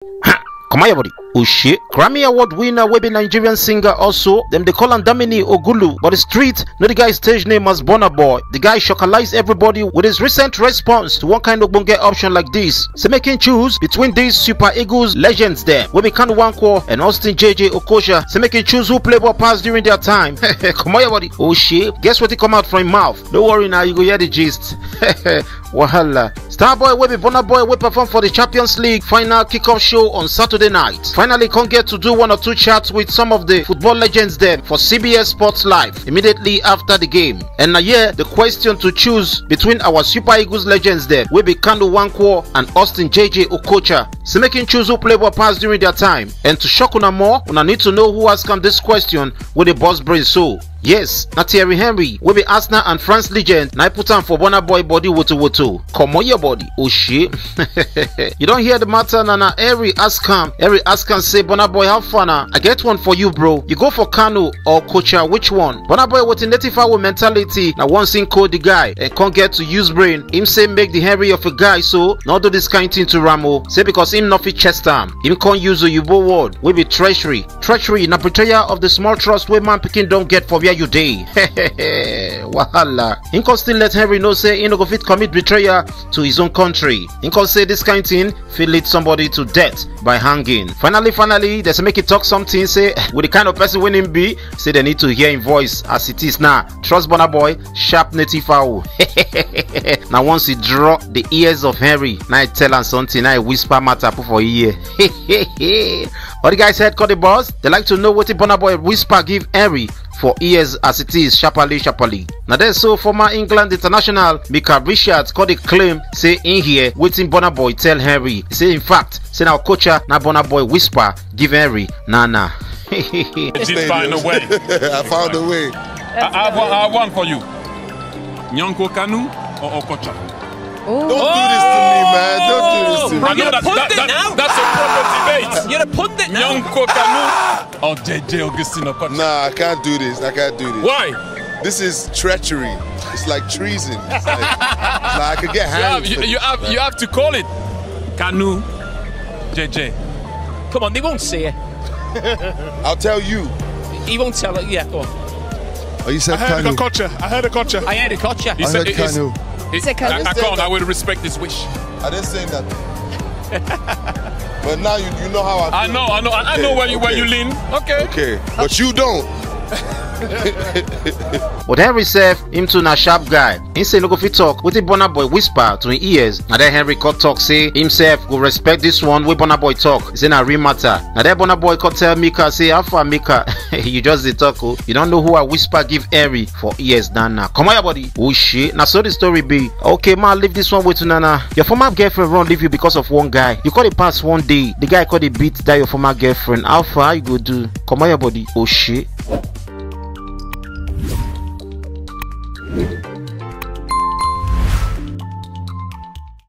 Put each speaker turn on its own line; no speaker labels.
Come on, your body. Oh shit. Grammy Award winner will be Nigerian singer also. Them they call him Damini Ogulu. But the street know the guy's stage name as Burna Boy. The guy shockalized everybody with his recent response to one kind of bonge option like this. So making choose between these Super Eagles legends there. Will be Kanu Wankwo and Austin JJ Okocha. So making choose who play ball pass during their time. Come on, your body. Oh shit. Guess what he come out from his mouth? Don't worry now, you go hear the gist. Wahala. Starboy will be Burna Boy will perform for the Champions League final kickoff show on Saturday night. Finally can't get to do one or two chats with some of the football legends there for CBS Sports Live immediately after the game. And now yeah, the question to choose between our Super Eagles legends there will be Kanu Wankwo and Austin JJ Okocha. So making choose who play ball pass during their time. And to shock una more, una need to know who has come this question with the boss brain so. Yes, na Thierry Henry will be Arsenal and France legend. Now I put on for Burna Boy body woto. Come on your body. Oh shit. You don't hear the matter na Harry Askan. Harry Askan say Burna Boy have fun. I get one for you bro. You go for Kanu or Kocha, which one? Burna Boy with a native with mentality. Now once in code the guy and can't get to use brain. Him say make the Henry of a guy so not do this kind thing to Ramo. Say because him not fit chest arm. Him can't use the Yubo word. Will be treachery. Treachery na betrayal of the small trust where man picking don't get for you day. Wahala. Him can still let Henry know say he no go fit commit betrayal to his own country. Him can say this kind thing fit lead somebody to death by hanging. Finally, they say make it talk something say with the kind of person when him be, say they need to hear him voice as it is now. Trust Burna Boy, sharp native fowl. Now once he draw the ears of Henry, now I tell him something, now I whisper matter for a year. All the guys head call the boss, they like to know what the Burna Boy whisper give Henry for years as it is sharply. Now there's so former England international Mika Richards got a claim say in here waiting Burna Boy tell Henry. He say in fact say now Kocha na Burna Boy whisper give Henry nah.
Did find a way.
I found a way.
I have one for you. Nyanko Kanu or Okocha?
Don't do this to me, man. Don't do this to me.
I know that's a proper debate.
You're a pundit now.
Nyanko Kanu or JJ Augustine Okocha?
Nah, I can't do this.
Why?
This is treachery. It's like treason. It's like I could get hanged.
You have to call it Kanu, JJ.
Come on, they won't say it.
I'll tell you.
He won't tell it. Yeah, go on.
Oh, you said
I heard
Kanu.
I heard a Kocha.
I heard a Kocha.
I heard Kanu.
I can't. I will respect his wish.
I didn't say that. But now you know how I feel.
I know where you lean.
Okay, but you don't.
But Henry said him to na sharp guy. He say no go fit talk with the Burna Boy whisper to his ears. Now then Henry could talk say himself go respect this one with Burna Boy talk. He say na real matter. Now then Burna Boy could tell Mika say how far Mika you just the talk oh. You don't know who I whisper give Henry for ears now. Come on your body. Oh shit. Now so the story be. Okay man, leave this one with Nana. Your former girlfriend run leave you because of one guy. You call it pass one day. The guy called it beat that your former girlfriend. How far you go do? Come on your body. Oh shit.